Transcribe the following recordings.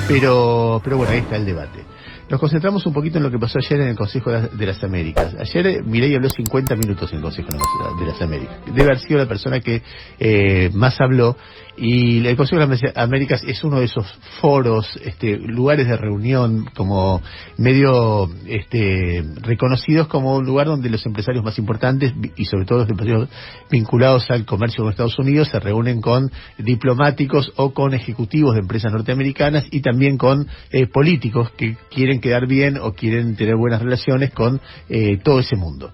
Pero bueno, ahí está el debate. Nos concentramos un poquito en lo que pasó ayer en el Consejo de las Américas. Ayer Milei habló 50 minutos en el Consejo de las Américas. Debe haber sido la persona que más habló. Y el Consejo de las Américas es uno de esos foros, lugares de reunión como medio reconocidos como un lugar donde los empresarios más importantes y sobre todo los empresarios vinculados al comercio con Estados Unidos se reúnen con diplomáticos o con ejecutivos de empresas norteamericanas y también con políticos que quieren quedar bien o quieren tener buenas relaciones con todo ese mundo.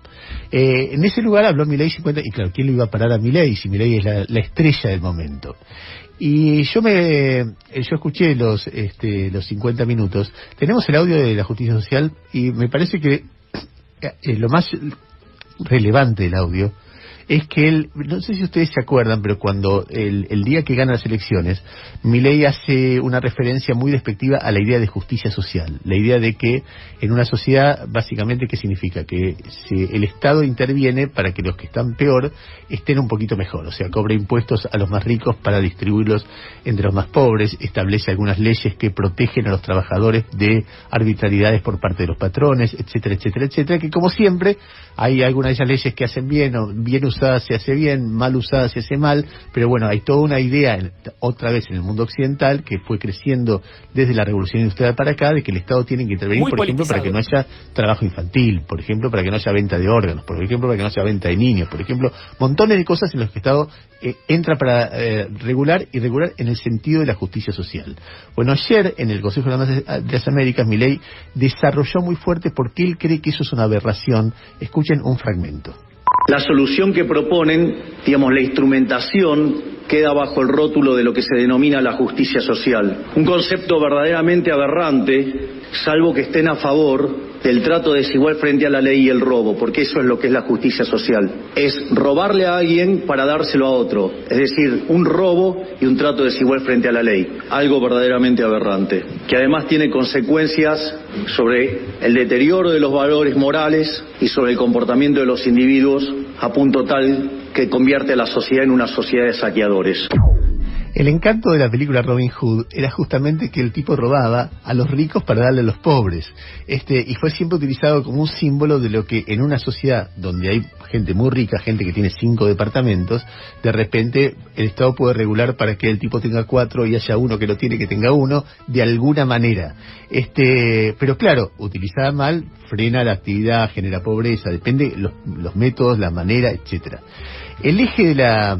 En ese lugar habló Milei 50, y claro, ¿quién le iba a parar a Milei si Milei es la estrella del momento? Y yo escuché los 50 minutos. Tenemos el audio de la justicia social y me parece que lo más relevante del audio es que él, no sé si ustedes se acuerdan, pero cuando el día que gana las elecciones, Milei hace una referencia muy despectiva a la idea de justicia social, la idea de que en una sociedad, básicamente, ¿qué significa? Que el Estado interviene para que los que están peor estén un poquito mejor, o sea, cobra impuestos a los más ricos para distribuirlos entre los más pobres, establece algunas leyes que protegen a los trabajadores de arbitrariedades por parte de los patrones, etcétera, etcétera, etcétera, que como siempre hay algunas de esas leyes que hacen bien o bien usadas se hace bien, mal usada se hace mal, pero bueno, hay toda una idea, otra vez en el mundo occidental, que fue creciendo desde la Revolución Industrial para acá, de que el Estado tiene que intervenir, por ejemplo, para que no haya trabajo infantil, por ejemplo, para que no haya venta de órganos, por ejemplo, para que no haya venta de niños, por ejemplo, montones de cosas en las que el Estado entra para regular en el sentido de la justicia social. Bueno, ayer en el Consejo de las Américas, Milei desarrolló muy fuerte por qué él cree que eso es una aberración. Escuchen un fragmento. La solución que proponen, digamos, la instrumentación, queda bajo el rótulo de lo que se denomina la justicia social. Un concepto verdaderamente aberrante, salvo que estén a favor del trato desigual frente a la ley y el robo, porque eso es lo que es la justicia social. Es robarle a alguien para dárselo a otro, es decir, un robo y un trato desigual frente a la ley. Algo verdaderamente aberrante, que además tiene consecuencias sobre el deterioro de los valores morales y sobre el comportamiento de los individuos a punto tal que convierte a la sociedad en una sociedad de saqueadores. El encanto de la película Robin Hood era justamente que el tipo robaba a los ricos para darle a los pobres, y fue siempre utilizado como un símbolo de lo que en una sociedad donde hay gente muy rica, gente que tiene 5 departamentos, de repente el Estado puede regular para que el tipo tenga 4 y haya uno que lo tiene que tenga 1, de alguna manera. Pero claro, utilizada mal, frena la actividad, genera pobreza, depende los métodos, la manera, etcétera. El eje de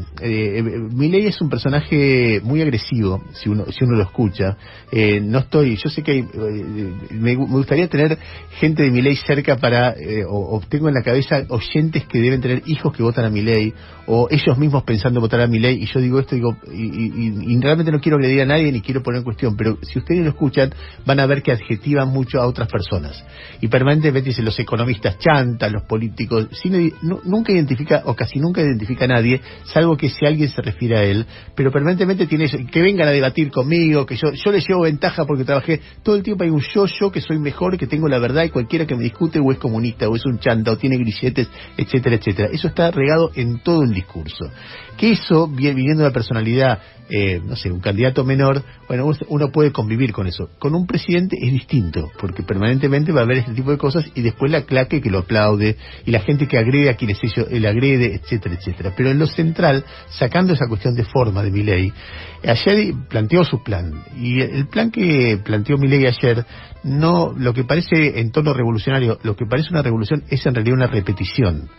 Milei es un personaje muy agresivo, si uno lo escucha. Yo sé que me gustaría tener gente de Milei cerca o tengo en la cabeza oyentes que deben tener hijos que votan a Milei, o ellos mismos pensando votar a Milei, y yo digo esto, y realmente no quiero agredir a nadie ni quiero poner en cuestión, pero si ustedes lo escuchan, van a ver que adjetivan mucho a otras personas. Y permanentemente dicen los economistas chantas, los políticos, nunca identifica, o casi nunca identifica a nadie, salvo que si alguien se refiere a él, pero permanentemente tiene eso, que vengan a debatir conmigo, que yo les llevo ventaja porque trabajé, todo el tiempo hay un yo que soy mejor, que tengo la verdad, y cualquiera que me discute o es comunista, o es un chanta, o tiene grilletes, etcétera, etcétera. Eso está regado en todo el discurso. Que eso, viniendo de la personalidad, un candidato menor, bueno, uno puede convivir con eso. Con un presidente es distinto, porque permanentemente va a haber este tipo de cosas, y después la claque que lo aplaude, y la gente que agrede a quienes él agrede, etcétera, etcétera. Pero en lo central, sacando esa cuestión de forma de Milei, ayer planteó su plan, y el plan que planteó Milei ayer, no, lo que parece en tono revolucionario, lo que parece una revolución es en realidad una repetición.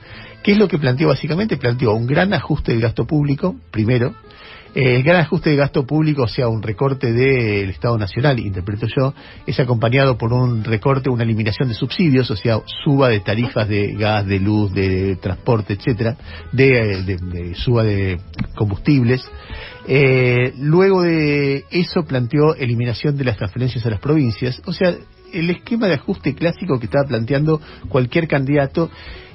¿Qué es lo que planteó básicamente? Planteó un gran ajuste del gasto público, primero. El gran ajuste de gasto público, o sea, un recorte del Estado Nacional, interpreto yo, es acompañado por un recorte, una eliminación de subsidios, o sea, suba de tarifas de gas, de luz, de transporte, etcétera, suba de combustibles. Luego de eso planteó eliminación de las transferencias a las provincias, o sea, el esquema de ajuste clásico que estaba planteando cualquier candidato.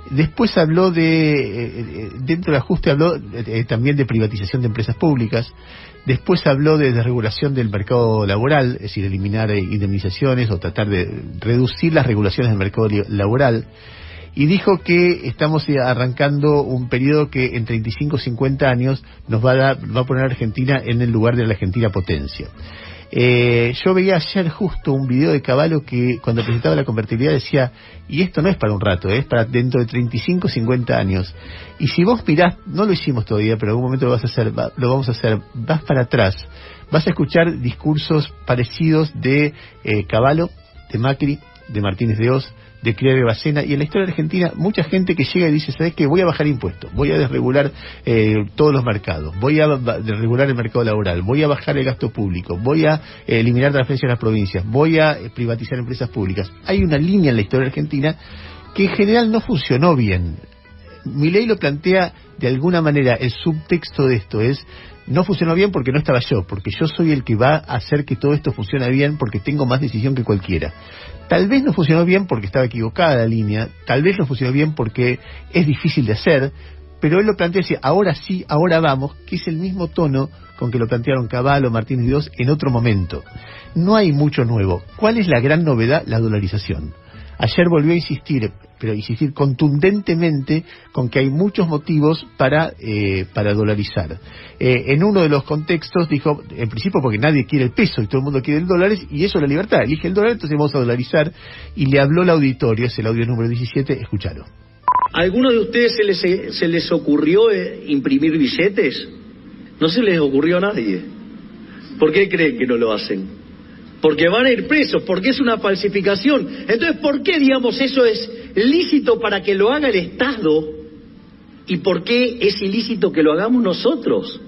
Después habló dentro del ajuste habló también de privatización de empresas públicas. Después habló de desregulación del mercado laboral, es decir, eliminar indemnizaciones o tratar de reducir las regulaciones del mercado laboral. Y dijo que estamos arrancando un periodo que en 35 o 50 años nos va a poner a Argentina en el lugar de la Argentina potencia. Yo veía ayer justo un video de Cavallo que cuando presentaba la convertibilidad decía, y esto no es para un rato, es para dentro de 35, 50 años. Y si vos mirás, no lo hicimos todavía, pero en algún momento lo vamos a hacer, vas para atrás, vas a escuchar discursos parecidos de Cavallo, de Macri, de Martínez de Oz, de Criado de Bacena, y en la historia argentina mucha gente que llega y dice, ¿sabes qué? Voy a bajar impuestos, voy a desregular todos los mercados, voy a desregular el mercado laboral, voy a bajar el gasto público, voy a eliminar transferencias a las provincias, voy a privatizar empresas públicas. Hay una línea en la historia argentina que en general no funcionó bien. Milei lo plantea de alguna manera, el subtexto de esto es, no funcionó bien porque no estaba yo, porque yo soy el que va a hacer que todo esto funcione bien, porque tengo más decisión que cualquiera. Tal vez no funcionó bien porque estaba equivocada la línea, tal vez no funcionó bien porque es difícil de hacer, pero él lo plantea así, ahora sí, ahora vamos, que es el mismo tono con que lo plantearon Cavallo, Martínez de Oz en otro momento. No hay mucho nuevo. ¿Cuál es la gran novedad? La dolarización. Ayer volvió a insistir, pero insistir contundentemente con que hay muchos motivos para dolarizar. En uno de los contextos dijo, en principio porque nadie quiere el peso y todo el mundo quiere el dólar, y eso es la libertad, elige el dólar, entonces vamos a dolarizar, y le habló al auditorio, es el audio número 17, escúchalo. ¿A alguno de ustedes se les ocurrió imprimir billetes? No se les ocurrió a nadie. ¿Por qué creen que no lo hacen? Porque van a ir presos, porque es una falsificación. Entonces, ¿por qué, digamos, eso es lícito para que lo haga el Estado? ¿Y por qué es ilícito que lo hagamos nosotros?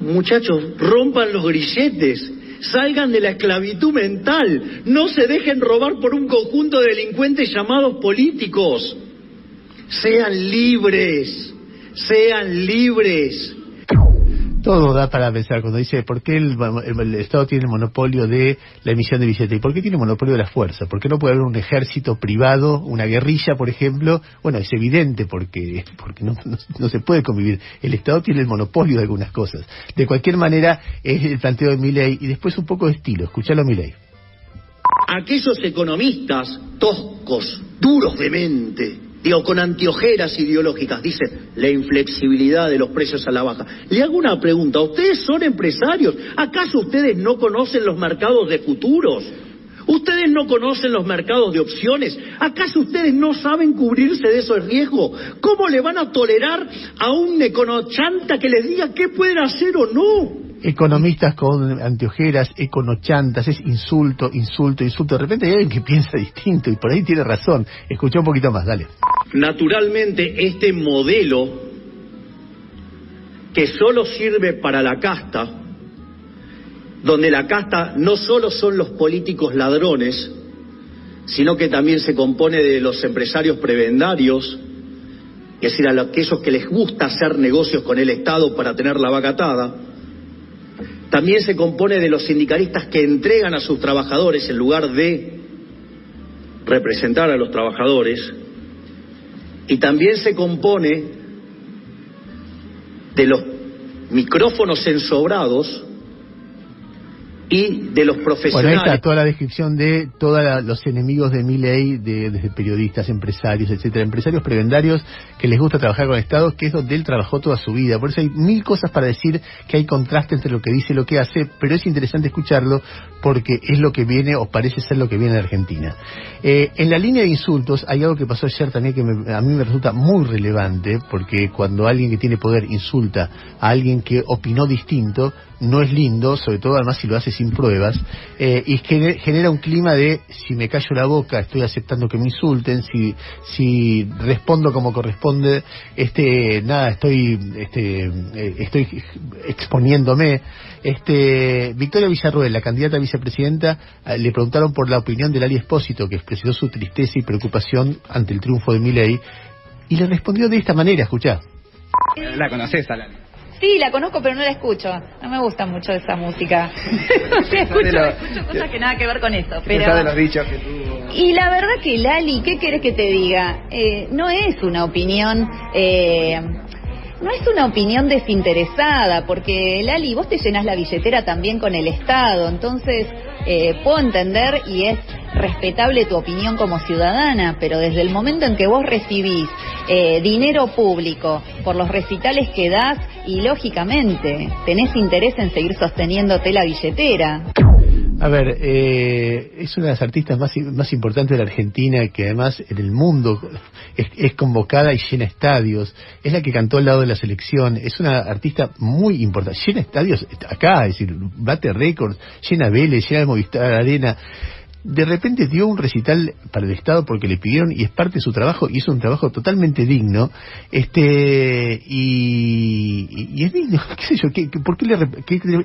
Muchachos, rompan los grilletes, salgan de la esclavitud mental, no se dejen robar por un conjunto de delincuentes llamados políticos. Sean libres, sean libres. Todo da para pensar cuando dice ¿por qué el Estado tiene el monopolio de la emisión de billetes? ¿Y por qué tiene el monopolio de la fuerza? ¿Por qué no puede haber un ejército privado, una guerrilla, por ejemplo? Bueno, es evidente porque no se puede convivir. El Estado tiene el monopolio de algunas cosas. De cualquier manera, es el planteo de Milei. Y después un poco de estilo. Escuchalo a Milei. Aquellos economistas toscos, duros de mente, con anteojeras ideológicas, dicen la inflexibilidad de los precios a la baja. Le hago una pregunta, ¿ustedes son empresarios? ¿Acaso ustedes no conocen los mercados de futuros? ¿Ustedes no conocen los mercados de opciones? ¿Acaso ustedes no saben cubrirse de esos riesgos? ¿Cómo le van a tolerar a un econochanta que les diga qué pueden hacer o no? Economistas con anteojeras, econochantas, es insulto. De repente hay alguien que piensa distinto y por ahí tiene razón. Escucha un poquito más, dale. Naturalmente, este modelo que solo sirve para la casta, donde la casta no solo son los políticos ladrones, sino que también se compone de los empresarios prebendarios, es decir, a aquellos que les gusta hacer negocios con el Estado para tener la vaca atada. También se compone de los sindicalistas que entregan a sus trabajadores en lugar de representar a los trabajadores. Y también se compone de los micrófonos ensobrados y de los profesionales. Bueno, ahí está toda la descripción de todos los enemigos de Milei, desde periodistas, empresarios, etcétera, empresarios prebendarios que les gusta trabajar con el Estado, que es donde él trabajó toda su vida. Por eso hay mil cosas para decir, que hay contraste entre lo que dice y lo que hace, pero es interesante escucharlo porque es lo que viene, o parece ser lo que viene de Argentina. En la línea de insultos hay algo que pasó ayer también que a mí me resulta muy relevante, porque cuando alguien que tiene poder insulta a alguien que opinó distinto, no es lindo, sobre todo además si lo hace sin pruebas, y genera un clima de si me callo la boca estoy aceptando que me insulten, si respondo como corresponde, estoy exponiéndome. Victoria Villarroel, la candidata a vicepresidenta, le preguntaron por la opinión de Lali Espósito, que expresó su tristeza y preocupación ante el triunfo de Milei, y le respondió de esta manera, escuchá. ¿La conocés a Lali? Sí, la conozco, pero no la escucho. No me gusta mucho esa música. escucho cosas que nada que ver con eso. Pero... de los dichos que tuvo. Y la verdad que Lali, ¿qué querés que te diga? No es una opinión... No es una opinión desinteresada, porque Lali, vos te llenás la billetera también con el Estado, entonces puedo entender y es respetable tu opinión como ciudadana, pero desde el momento en que vos recibís dinero público por los recitales que das y lógicamente tenés interés en seguir sosteniéndote la billetera. A ver, es una de las artistas más importantes de la Argentina, que además en el mundo es convocada y llena estadios. Es la que cantó al lado de la selección. Es una artista muy importante. Llena estadios acá, es decir, bate récords, llena Vélez, llena el Movistar Arena. De repente dio un recital para el Estado porque le pidieron, y es parte de su trabajo, y es un trabajo totalmente digno, y es digno, qué sé yo,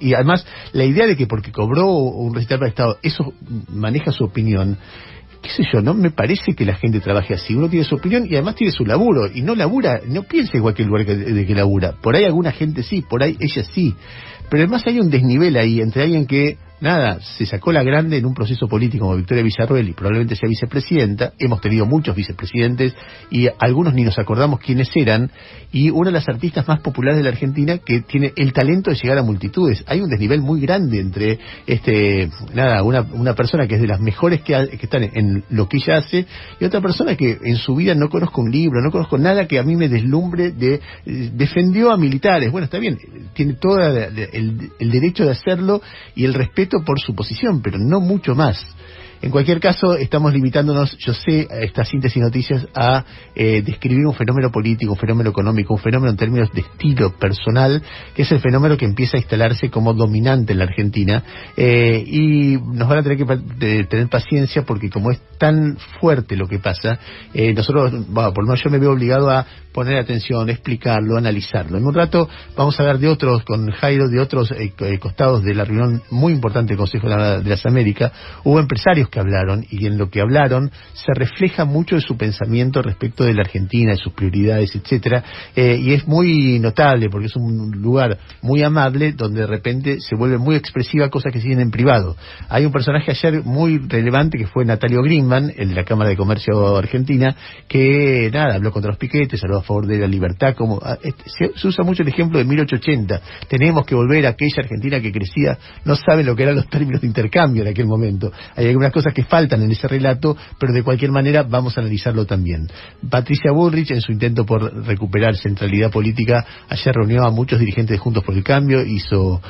y además la idea de que porque cobró un recital para el Estado, eso maneja su opinión, qué sé yo, no me parece que la gente trabaje así. Uno tiene su opinión y además tiene su laburo, y no labura, no piensa igual que el lugar de que labura. Por ahí alguna gente sí, por ahí ella sí, pero además hay un desnivel ahí entre alguien que nada, se sacó la grande en un proceso político como Victoria Villarroel y probablemente sea vicepresidenta. Hemos tenido muchos vicepresidentes y algunos ni nos acordamos quiénes eran, y una de las artistas más populares de la Argentina que tiene el talento de llegar a multitudes. Hay un desnivel muy grande entre una persona que es de las mejores que están en lo que ella hace, y otra persona que en su vida no conozco un libro, no conozco nada que a mí me deslumbre defendió a militares. Bueno, está bien, tiene todo el derecho de hacerlo y el respeto por su posición, pero no mucho más. En cualquier caso, estamos limitándonos, yo sé, a esta síntesis de noticias a describir un fenómeno político, un fenómeno económico, un fenómeno en términos de estilo personal, que es el fenómeno que empieza a instalarse como dominante en la Argentina, y nos van a tener que tener paciencia, porque como es tan fuerte lo que pasa, nosotros, por lo menos yo me veo obligado a poner atención, explicarlo, analizarlo. En un rato vamos a hablar de otros, con Jairo, de otros costados de la reunión muy importante del Consejo de las Américas. Hubo empresarios que hablaron, y en lo que hablaron se refleja mucho de su pensamiento respecto de la Argentina, de sus prioridades, etcétera, y es muy notable porque es un lugar muy amable donde de repente se vuelve muy expresiva cosas que siguen en privado. Hay un personaje ayer muy relevante que fue Natalio Grimman, el de la Cámara de Comercio Argentina, que habló contra los piquetes, habló a favor de la libertad, como se usa mucho el ejemplo de 1880, tenemos que volver a aquella Argentina que crecía, no saben lo que eran los términos de intercambio en aquel momento. Hay algunas cosas que faltan en ese relato, pero de cualquier manera vamos a analizarlo también. Patricia Bullrich, en su intento por recuperar centralidad política, ayer reunió a muchos dirigentes de Juntos por el Cambio, hizo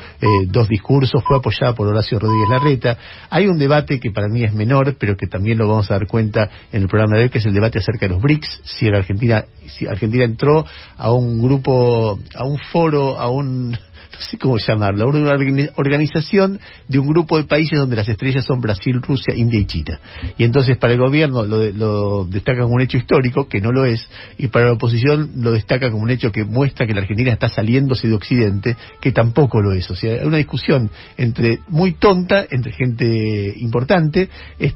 2 discursos, fue apoyada por Horacio Rodríguez Larreta. Hay un debate que para mí es menor, pero que también lo vamos a dar cuenta en el programa de hoy, que es el debate acerca de los BRICS, si Argentina entró a un grupo, a un foro, no sé cómo llamarlo, una organización de un grupo de países donde las estrellas son Brasil, Rusia, India y China. Y entonces para el gobierno lo destaca como un hecho histórico, que no lo es, y para la oposición lo destaca como un hecho que muestra que la Argentina está saliéndose de Occidente, que tampoco lo es. O sea, hay una discusión muy tonta entre gente importante,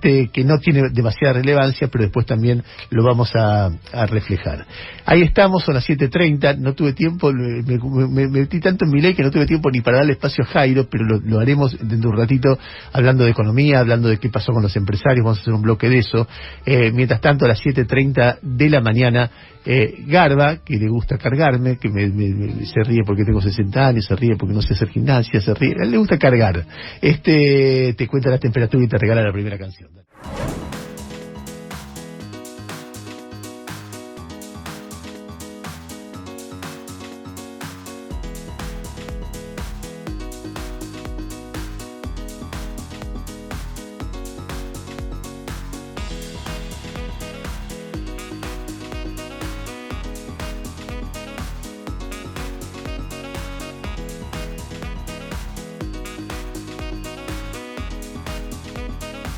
que no tiene demasiada relevancia, pero después también lo vamos a reflejar. Ahí estamos, son las 7:30, no tuve tiempo, me metí tanto en mi ley que no tuve tiempo ni para darle espacio a Jairo, pero lo haremos dentro de un ratito, hablando de economía, hablando de qué pasó con los empresarios, vamos a hacer un bloque de eso. Mientras tanto, a las 7:30 de la mañana, Garba, que le gusta cargarme, que se ríe porque tengo 60 años, se ríe porque no sé hacer gimnasia, se ríe, a él le gusta cargar, te cuenta la temperatura y te regala la primera canción.